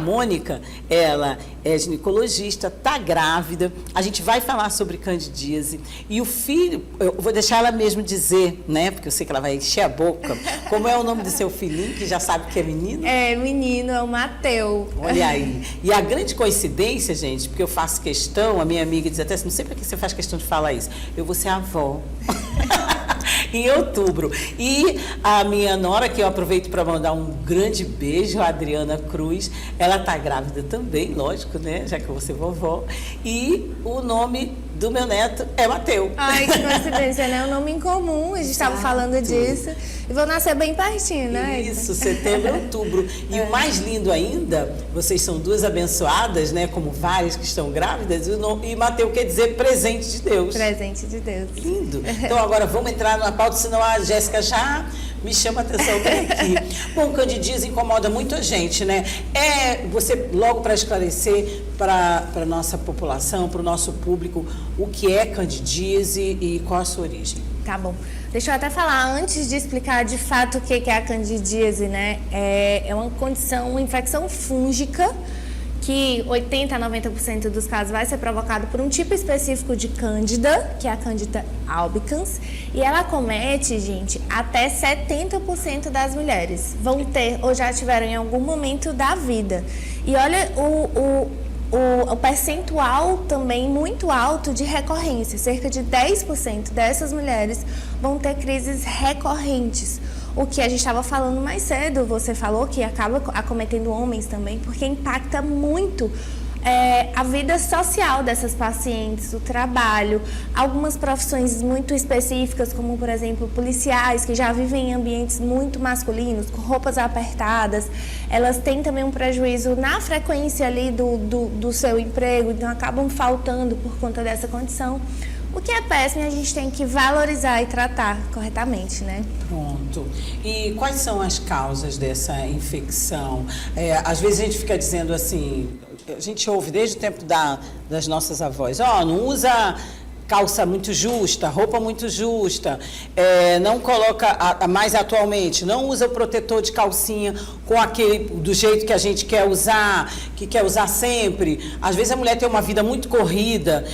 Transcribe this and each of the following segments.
Mônica, ela é ginecologista, está grávida. A gente vai falar sobre candidíase. E o filho, eu vou deixar ela mesmo dizer, né? Porque eu sei que ela vai encher a boca. Como é o nome do seu filhinho, que já sabe que é menino? É, menino, é o Mateu. Olha aí. E a grande coincidência, gente, porque eu faço questão, a minha amiga diz até assim, não sei para que você faz questão de falar isso. Eu vou ser avó. Em outubro. E a minha nora, que eu aproveito para mandar um grande beijo, a Adriana Cruz, ela está grávida também, lógico, né? Já que eu vou ser vovó. E o nome do meu neto é Mateu. Ai, que coincidência, né? É um nome incomum, a gente estava falando disso. E vou nascer bem pertinho, né? Isso, setembro, outubro. E o mais lindo ainda, vocês são duas abençoadas, né? Como várias que estão grávidas. E Mateu quer dizer presente de Deus. Presente de Deus. Lindo. Então agora vamos entrar na pauta, senão a Jéssica já me chama a atenção bem aqui. Bom, candidíase incomoda muito a gente, né? Você, logo para esclarecer para a nossa população, para o nosso público, o que é candidíase e qual a sua origem? Tá bom. Deixa eu até falar, antes de explicar de fato o que é a candidíase, né? É uma condição, uma infecção fúngica que 80% a 90% dos casos vai ser provocado por um tipo específico de cândida, que é a Candida albicans, e ela acomete, gente, até 70% das mulheres. Vão ter ou já tiveram em algum momento da vida. E olha o percentual também muito alto de recorrência, cerca de 10% dessas mulheres vão ter crises recorrentes. O que a gente estava falando mais cedo, você falou que acaba acometendo homens também, porque impacta muito a vida social dessas pacientes, o trabalho, algumas profissões muito específicas, como, por exemplo, policiais, que já vivem em ambientes muito masculinos, com roupas apertadas, elas têm também um prejuízo na frequência ali do seu emprego, então acabam faltando por conta dessa condição. O que é péssimo, a gente tem que valorizar e tratar corretamente, né? Pronto. E quais são as causas dessa infecção? Às vezes a gente fica dizendo assim, a gente ouve desde o tempo das nossas avós, não usa calça muito justa, roupa muito justa, não coloca, mais atualmente, não usa o protetor de calcinha com do jeito que a gente quer usar, que quer usar sempre. Às vezes a mulher tem uma vida muito corrida,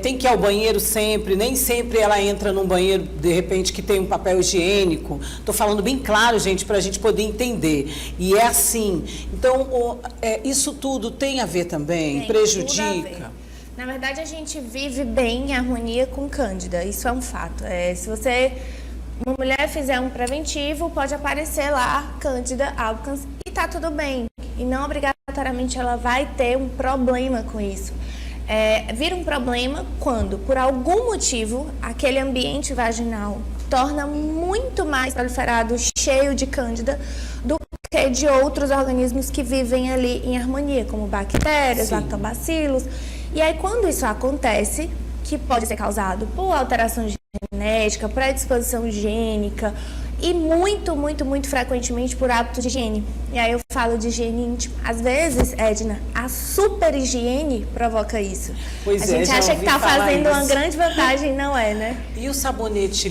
tem que ir ao banheiro sempre, nem sempre ela entra num banheiro, de repente, que tem um papel higiênico. Estou falando bem claro, gente, para a gente poder entender. E é assim. Então, isso tudo tem a ver também? Prejudica? Na verdade, a gente vive bem em harmonia com cândida, isso é um fato. Se uma mulher fizer um preventivo, pode aparecer lá Candida albicans e tá tudo bem. E não obrigatoriamente ela vai ter um problema com isso. Vira um problema quando, por algum motivo, aquele ambiente vaginal torna muito mais proliferado, cheio de cândida, do que de outros organismos que vivem ali em harmonia, como bactérias, lactobacilos. E aí, quando isso acontece, que pode ser causado por alteração genética, predisposição gênica e muito, muito, muito frequentemente por hábito de higiene. E aí eu falo de higiene íntima. Às vezes, Edna, a super higiene provoca isso. Pois a gente acha que está fazendo uma grande vantagem, não é, né? E o sabonete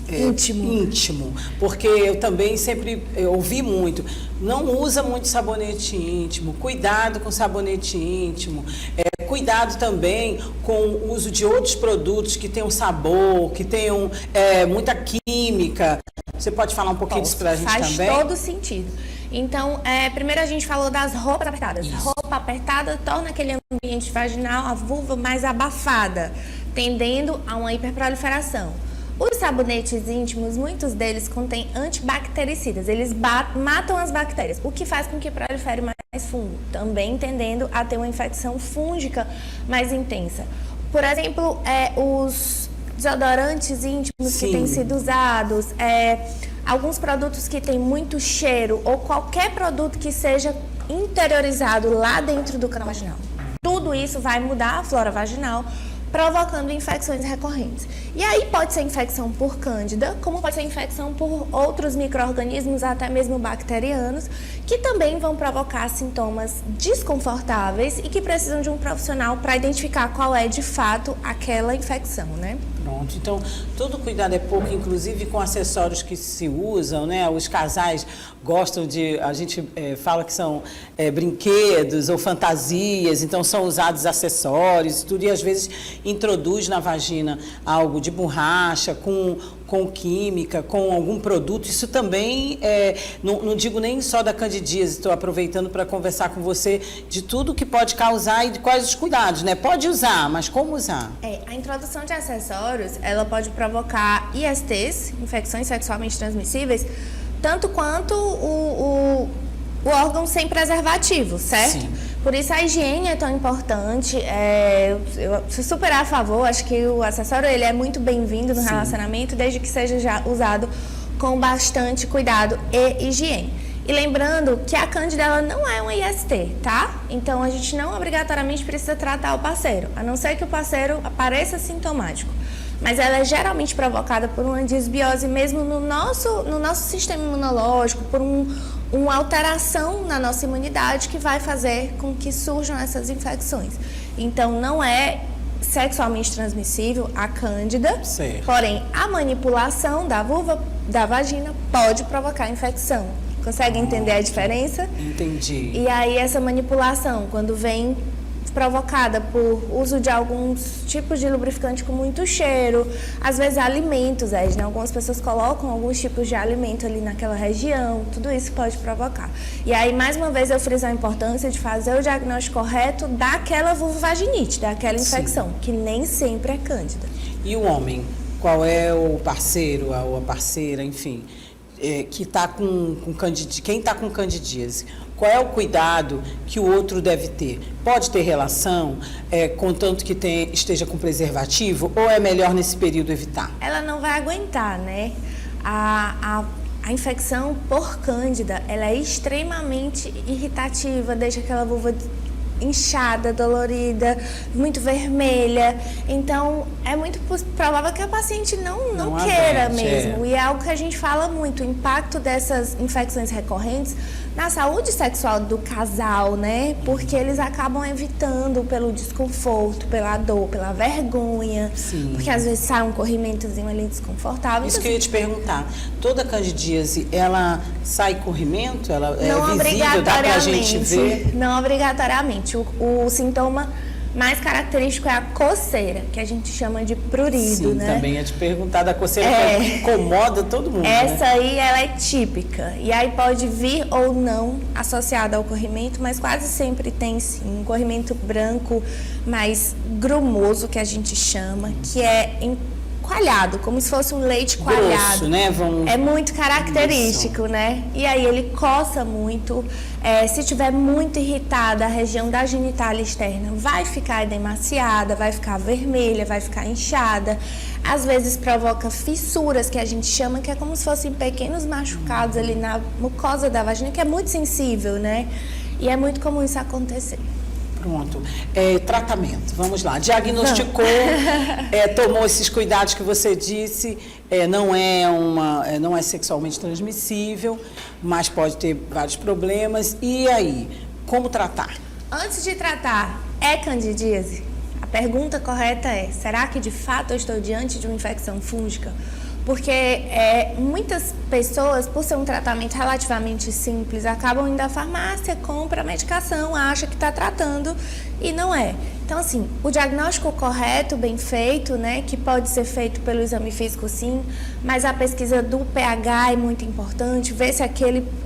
íntimo? Porque eu também sempre ouvi muito, não usa muito sabonete íntimo, cuidado com sabonete íntimo, cuidado também com o uso de outros produtos que tenham sabor, que tenham muita química. Você pode falar um pouquinho disso pra gente também? Faz todo sentido. Então, primeiro a gente falou das roupas apertadas. Isso. Roupa apertada torna aquele ambiente vaginal, a vulva, mais abafada, tendendo a uma hiperproliferação. Os sabonetes íntimos, muitos deles contêm antibactericidas. Eles matam as bactérias, o que faz com que prolifere mais fungo, também tendendo a ter uma infecção fúngica mais intensa. Por exemplo, os desodorantes íntimos que têm sido usados, alguns produtos que têm muito cheiro ou qualquer produto que seja interiorizado lá dentro do canal vaginal. Tudo isso vai mudar a flora vaginal, provocando infecções recorrentes. E aí pode ser infecção por cândida, como pode ser infecção por outros micro-organismos, até mesmo bacterianos, que também vão provocar sintomas desconfortáveis e que precisam de um profissional para identificar qual é de fato aquela infecção, né? Pronto, então todo cuidado é pouco, inclusive com acessórios que se usam, né? Os casais gostam de, a gente fala que são brinquedos ou fantasias, então são usados acessórios, tudo, e às vezes introduz na vagina algo de borracha, com química, com algum produto. Isso também, não digo nem só da candidíase, estou aproveitando para conversar com você de tudo que pode causar e de quais os cuidados, né? Pode usar, mas como usar? A introdução de acessórios, ela pode provocar ISTs, infecções sexualmente transmissíveis, tanto quanto o órgão sem preservativo, certo? Sim. Por isso a higiene é tão importante. Eu sou super a favor, acho que o acessório ele é muito bem-vindo no relacionamento, desde que seja já usado com bastante cuidado e higiene. E lembrando que a cândida ela não é uma IST, tá? Então a gente não obrigatoriamente precisa tratar o parceiro, a não ser que o parceiro apareça sintomático. Mas ela é geralmente provocada por uma desbiose mesmo no nosso sistema imunológico, por uma alteração na nossa imunidade que vai fazer com que surjam essas infecções. Então não é sexualmente transmissível a cândida, certo. Porém a manipulação da vulva, da vagina, pode provocar infecção. Consegue entender a diferença? Entendi. E aí essa manipulação, quando vem provocada por uso de alguns tipos de lubrificante com muito cheiro, às vezes alimentos, né? Algumas pessoas colocam alguns tipos de alimento ali naquela região, tudo isso pode provocar. E aí, mais uma vez, eu friso a importância de fazer o diagnóstico correto daquela vulvovaginite, daquela infecção, que nem sempre é cândida. E o homem? Qual é o parceiro ou a parceira, enfim, que está com candidíase? Quem está com candidíase? Qual é o cuidado que o outro deve ter? Pode ter relação, contanto que esteja com preservativo, ou é melhor nesse período evitar? Ela não vai aguentar, né? A infecção por cândida, ela é extremamente irritativa, deixa aquela vulva inchada, dolorida, muito vermelha. Então, é muito provável que a paciente não queira mesmo. E é algo que a gente fala muito, o impacto dessas infecções recorrentes na saúde sexual do casal, né? Porque eles acabam evitando pelo desconforto, pela dor, pela vergonha. Sim. Porque às vezes sai um corrimentozinho ali desconfortável. Isso que eu ia te perguntar. Toda candidíase, ela sai corrimento? Ela é visível? Dá pra gente ver? Não obrigatoriamente. O sintoma mais característico é a coceira, que a gente chama de prurido, Sim, né? Também ia te perguntar da coceira que incomoda todo mundo. Essa né? aí, ela é típica. E aí pode vir ou não associada ao corrimento, mas quase sempre tem sim um corrimento branco mais grumoso, que a gente chama, que é coalhado, como se fosse um leite coalhado. Grosso, né? É muito característico, né? E aí ele coça muito. Se tiver muito irritada, a região da genitália externa vai ficar edemaciada, vai ficar vermelha, vai ficar inchada. Às vezes provoca fissuras, que a gente chama, que é como se fossem pequenos machucados ali na mucosa da vagina, que é muito sensível, né? E é muito comum isso acontecer. Pronto. Tratamento, vamos lá. Diagnosticou, tomou esses cuidados que você disse, não é sexualmente transmissível, mas pode ter vários problemas. E aí, como tratar? Antes de tratar, é candidíase? A pergunta correta é, será que de fato eu estou diante de uma infecção fúngica? Porque muitas pessoas, por ser um tratamento relativamente simples, acabam indo à farmácia, compra a medicação, acha que está tratando e não é. Então, assim, o diagnóstico correto, bem feito, né, que pode ser feito pelo exame físico, sim, mas a pesquisa do pH é muito importante, ver se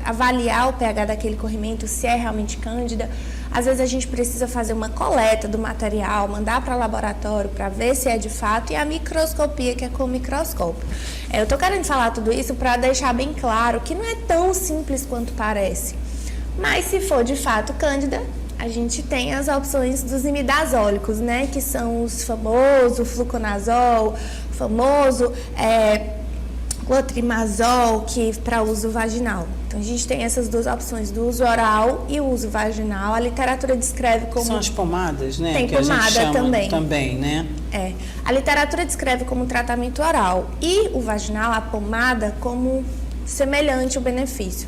avaliar o pH daquele corrimento, se é realmente cândida. Às vezes a gente precisa fazer uma coleta do material, mandar para o laboratório para ver se é de fato, e a microscopia, que é com o microscópio. Eu estou querendo falar tudo isso para deixar bem claro que não é tão simples quanto parece. Mas se for de fato cândida, a gente tem as opções dos imidazólicos, né? Que são os famosos fluconazol, famoso clotrimazol, que para uso vaginal. Então, a gente tem essas duas opções, do uso oral e o uso vaginal. A literatura descreve como... São as pomadas, né? Tem que pomada a gente chama também, né? A literatura descreve como tratamento oral e o vaginal, a pomada, como semelhante ao benefício.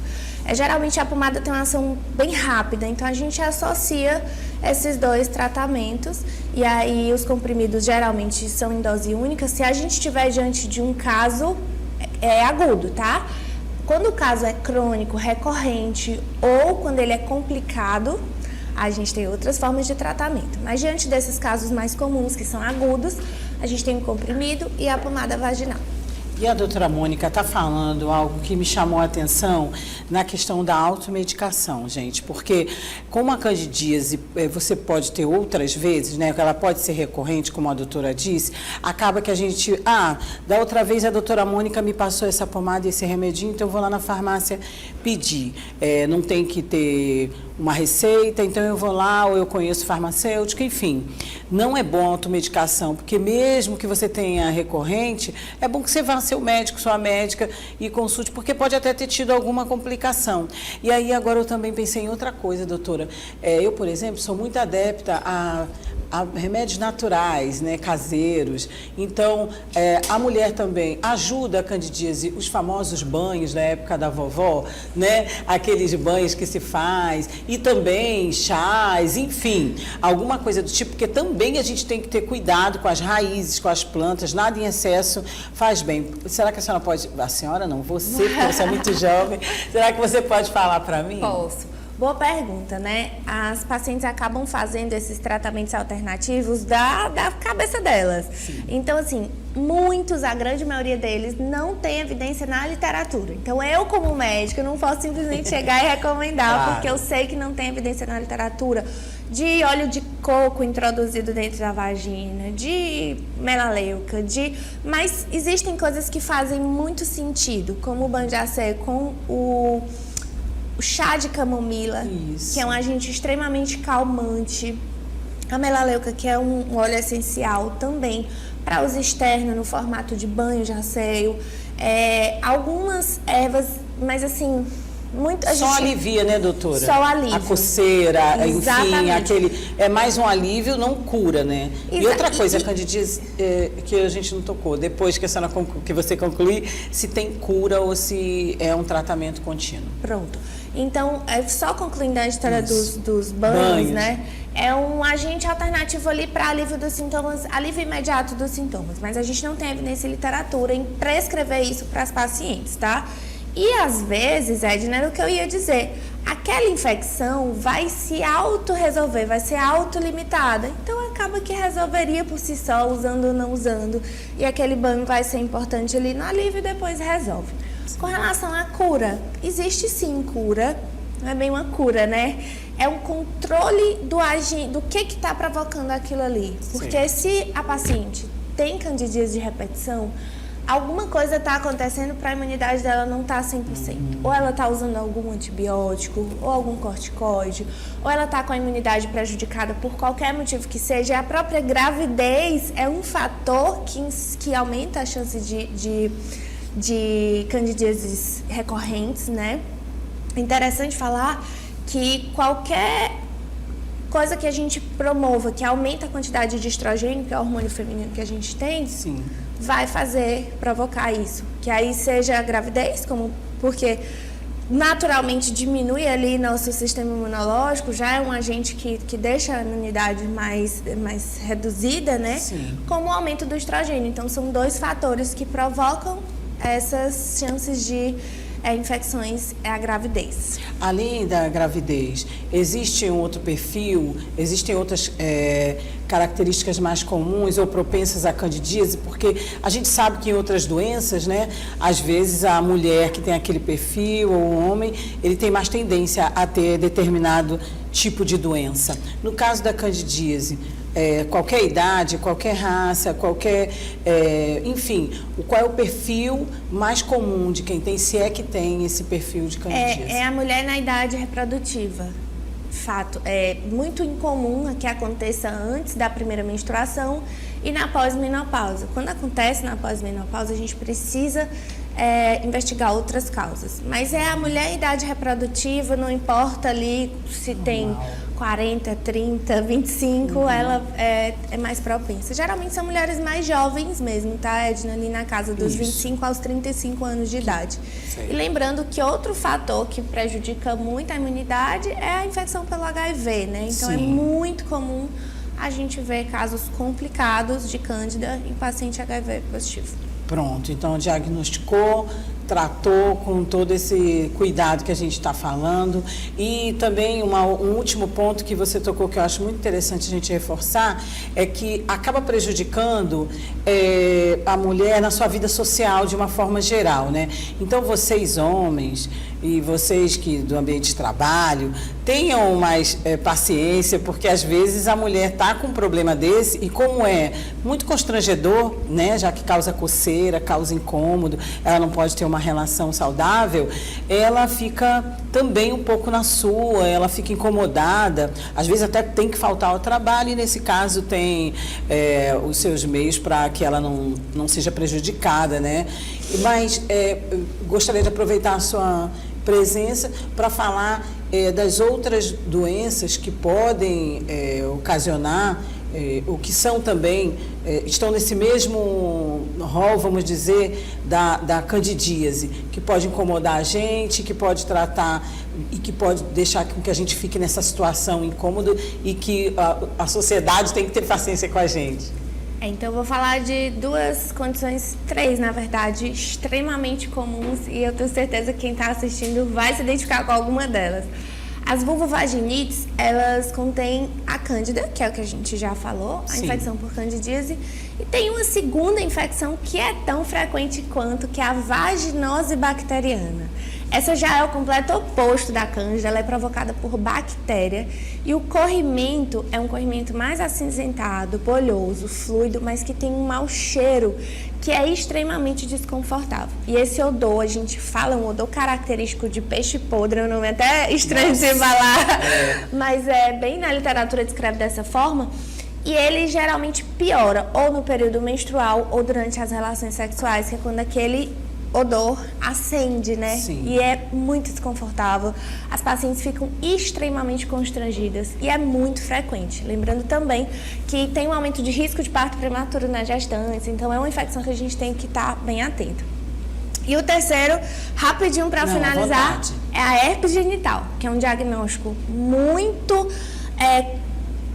Geralmente a pomada tem uma ação bem rápida, então a gente associa esses dois tratamentos e aí os comprimidos geralmente são em dose única. Se a gente estiver diante de um caso agudo, tá? Quando o caso é crônico, recorrente ou quando ele é complicado, a gente tem outras formas de tratamento. Mas diante desses casos mais comuns, que são agudos, a gente tem o comprimido e a pomada vaginal. E a doutora Mônica está falando algo que me chamou a atenção na questão da automedicação, gente, porque como a candidíase você pode ter outras vezes, né, ela pode ser recorrente, como a doutora disse, acaba que a gente, da outra vez a doutora Mônica me passou essa pomada e esse remedinho, então eu vou lá na farmácia pedir, não tem que ter uma receita, então eu vou lá, ou eu conheço farmacêutico, enfim. Não é bom a automedicação, porque mesmo que você tenha recorrente, é bom que você vá ao seu médico, sua médica, e consulte, porque pode até ter tido alguma complicação. E aí agora eu também pensei em outra coisa, doutora. Eu, por exemplo, sou muito adepta a remédios naturais, né, caseiros. Então, a mulher também ajuda a candidíase, os famosos banhos da época da vovó, né, aqueles banhos que se faz, e também chás, enfim, alguma coisa do tipo, porque também a gente tem que ter cuidado com as raízes, com as plantas, nada em excesso faz bem. Será que a senhora pode, a senhora não, você, porque você é muito jovem, será que você pode falar para mim? Posso. Boa pergunta, né? As pacientes acabam fazendo esses tratamentos alternativos da cabeça delas. Sim. Então, assim, a grande maioria deles, não tem evidência na literatura. Então, eu, como médica, não posso simplesmente chegar e recomendar, Claro. porque eu sei que não tem evidência na literatura de óleo de coco introduzido dentro da vagina, de melaleuca, mas existem coisas que fazem muito sentido, como o banho de acé com o chá de camomila, Isso. que é um agente extremamente calmante. A melaleuca, que é um óleo essencial também para uso externo no formato de banho de asseio. Algumas ervas, mas assim, muito... Só alivia, né, doutora? Só alivia. A coceira, enfim, Exatamente. é mais um alívio, não cura, né? E outra coisa, a candidíase, que a gente não tocou, depois que a senhora que você concluir, se tem cura ou se é um tratamento contínuo. Pronto. Então, só concluindo a história Isso. dos banhos, né? É um agente alternativo ali para alívio dos sintomas, alívio imediato dos sintomas. Mas a gente não tem evidência em literatura em prescrever isso para as pacientes, tá? E às vezes, Edna, era o que eu ia dizer, aquela infecção vai se auto-resolver, vai ser autolimitada. Então acaba que resolveria por si só, usando ou não usando. E aquele banho vai ser importante ali no alívio e depois resolve. Com relação à cura, existe sim cura, não é bem uma cura, né? É um controle do que está provocando aquilo ali. Porque se a paciente tem candidíase de repetição, alguma coisa está acontecendo para a imunidade dela não estar 100%. Ou ela está usando algum antibiótico, ou algum corticoide, ou ela está com a imunidade prejudicada por qualquer motivo que seja. E a própria gravidez é um fator que aumenta a chance de candidíases recorrentes, né? É interessante falar que qualquer coisa que a gente promova, que aumenta a quantidade de estrogênio, que é o hormônio feminino que a gente tem, Sim. vai provocar isso. Que aí seja a gravidez, porque naturalmente diminui ali nosso sistema imunológico, já é um agente que deixa a imunidade mais reduzida, né? Sim. Como o aumento do estrogênio. Então, são dois fatores que provocam essas chances de infecções, a gravidez. Além da gravidez, existe um outro perfil, existem outras características mais comuns ou propensas à candidíase, porque a gente sabe que em outras doenças, né, às vezes a mulher que tem aquele perfil ou o homem, ele tem mais tendência a ter determinado tipo de doença. No caso da candidíase, qualquer idade, qualquer raça, enfim, qual é o perfil mais comum de quem tem, se é que tem esse perfil de candidíase? É a mulher na idade reprodutiva. Fato, é muito incomum que aconteça antes da primeira menstruação e na pós-menopausa. Quando acontece na pós-menopausa, a gente precisa investigar outras causas. Mas é a mulher em idade reprodutiva, não importa ali se tem 40, 30, 25, ela é mais propensa. Geralmente são mulheres mais jovens mesmo, tá, Edna? Ali na casa dos 25 aos 35 anos de idade. E lembrando que outro fator que prejudica muito a imunidade é a infecção pelo HIV, né? Então é muito comum a gente ver casos complicados de cândida em paciente HIV positivo. Pronto, então diagnosticou, tratou com todo esse cuidado que a gente está falando. E também um último ponto que você tocou, que eu acho muito interessante a gente reforçar, é que acaba prejudicando a mulher na sua vida social de uma forma geral, né? Então vocês homens e vocês que do ambiente de trabalho, tenham mais paciência, porque às vezes a mulher está com um problema desse e como é muito constrangedor, né, já que causa coceira, causa incômodo, ela não pode ter uma relação saudável, ela fica também um pouco na sua, ela fica incomodada, às vezes até tem que faltar ao trabalho e nesse caso tem os seus meios para que ela não seja prejudicada, né? Mas gostaria de aproveitar a sua presença para falar das outras doenças que podem ocasionar, o que são também, estão nesse mesmo rol, vamos dizer, da candidíase, que pode incomodar a gente, que pode tratar e que pode deixar com que a gente fique nessa situação incômoda e que a sociedade tem que ter paciência com a gente. Então, eu vou falar de duas condições, três, na verdade, extremamente comuns e eu tenho certeza que quem está assistindo vai se identificar com alguma delas. As vulvovaginites, elas contêm a cândida, que é o que a gente já falou, a infecção por candidíase, e tem uma segunda infecção que é tão frequente quanto, que é a vaginose bacteriana. Essa já é o completo oposto da cândida, ela é provocada por bactéria e o corrimento é um corrimento mais acinzentado, bolhoso, fluido, mas que tem um mau cheiro que é extremamente desconfortável. E esse odor, a gente fala, um odor característico de peixe podre, é um nome até estranho de se falar, mas bem na literatura descreve dessa forma. E ele geralmente piora ou no período menstrual ou durante as relações sexuais, que é quando aquele odor acende, né? Sim. E é muito desconfortável. As pacientes ficam extremamente constrangidas e é muito frequente. Lembrando também que tem um aumento de risco de parto prematuro nas gestantes, então é uma infecção que a gente tem que estar bem atento. E o terceiro, rapidinho para finalizar, é a herpes genital, que é um diagnóstico muito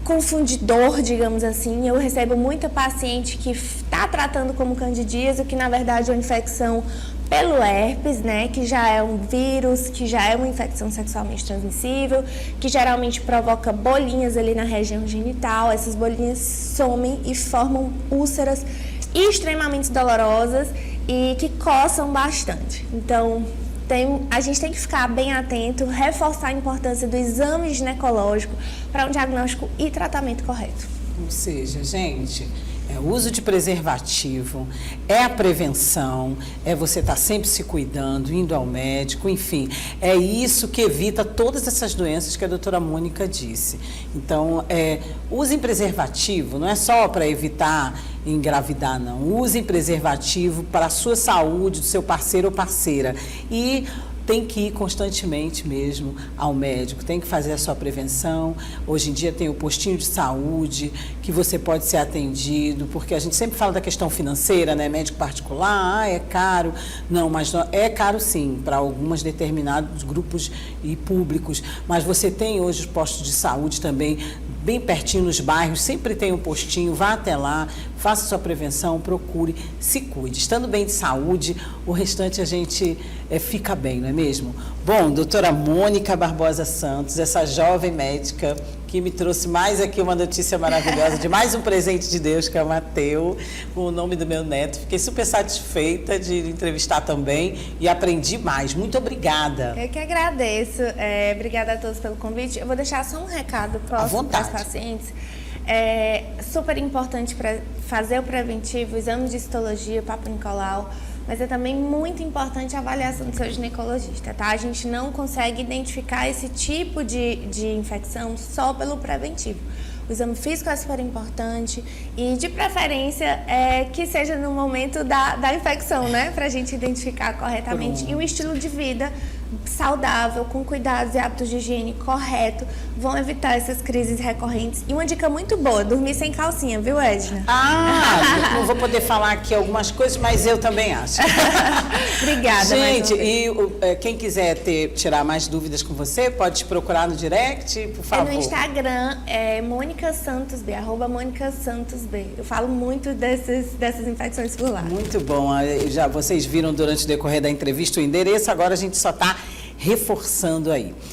confundidor, digamos assim. Eu recebo muita paciente que está tratando como candidíase, que na verdade é uma infecção pelo herpes, né, que já é um vírus, que já é uma infecção sexualmente transmissível, que geralmente provoca bolinhas ali na região genital. Essas bolinhas somem e formam úlceras extremamente dolorosas e que coçam bastante. Então, a gente tem que ficar bem atento, reforçar a importância do exame ginecológico para um diagnóstico e tratamento correto. Ou seja, gente, o uso de preservativo, a prevenção, você estar sempre se cuidando, indo ao médico, enfim, é isso que evita todas essas doenças que a doutora Mônica disse. Então, usem preservativo, não é só para evitar engravidar, não. Usem preservativo para a sua saúde, do seu parceiro ou parceira. E tem que ir constantemente mesmo ao médico, tem que fazer a sua prevenção. Hoje em dia tem o postinho de saúde, que você pode ser atendido, porque a gente sempre fala da questão financeira, né? Médico particular, é caro. Não, mas é caro sim, para alguns determinados grupos e públicos. Mas você tem hoje os postos de saúde também, bem pertinho nos bairros, sempre tem um postinho, vá até lá, faça sua prevenção, procure, se cuide. Estando bem de saúde, o restante a gente fica bem, não é mesmo? Bom, doutora Mônica Barbosa Santos, essa jovem médica que me trouxe mais aqui uma notícia maravilhosa de mais um presente de Deus, que é o Mateu, com o nome do meu neto. Fiquei super satisfeita de entrevistar também e aprendi mais. Muito obrigada. Eu que agradeço. Obrigada a todos pelo convite. Eu vou deixar só um recado próximo para os pacientes. É super importante para fazer o preventivo, o exame de histologia, Papa Nicolau, mas é também muito importante a avaliação do seu ginecologista, tá? A gente não consegue identificar esse tipo de infecção só pelo preventivo. O exame físico é super importante e, de preferência, que seja no momento da infecção, né? Para a gente identificar corretamente. E um estilo de vida saudável, com cuidados e hábitos de higiene correto, vão evitar essas crises recorrentes. E uma dica muito boa, dormir sem calcinha, viu, Edna? Não vou poder falar aqui algumas coisas, mas eu também acho. Obrigada. Gente, quem quiser tirar mais dúvidas com você, pode te procurar no direct, por favor. No Instagram, Mônica Santos B, @MônicaSantosB. Eu falo muito dessas infecções por lá. Muito bom. Já vocês viram durante o decorrer da entrevista o endereço, agora a gente só está reforçando aí.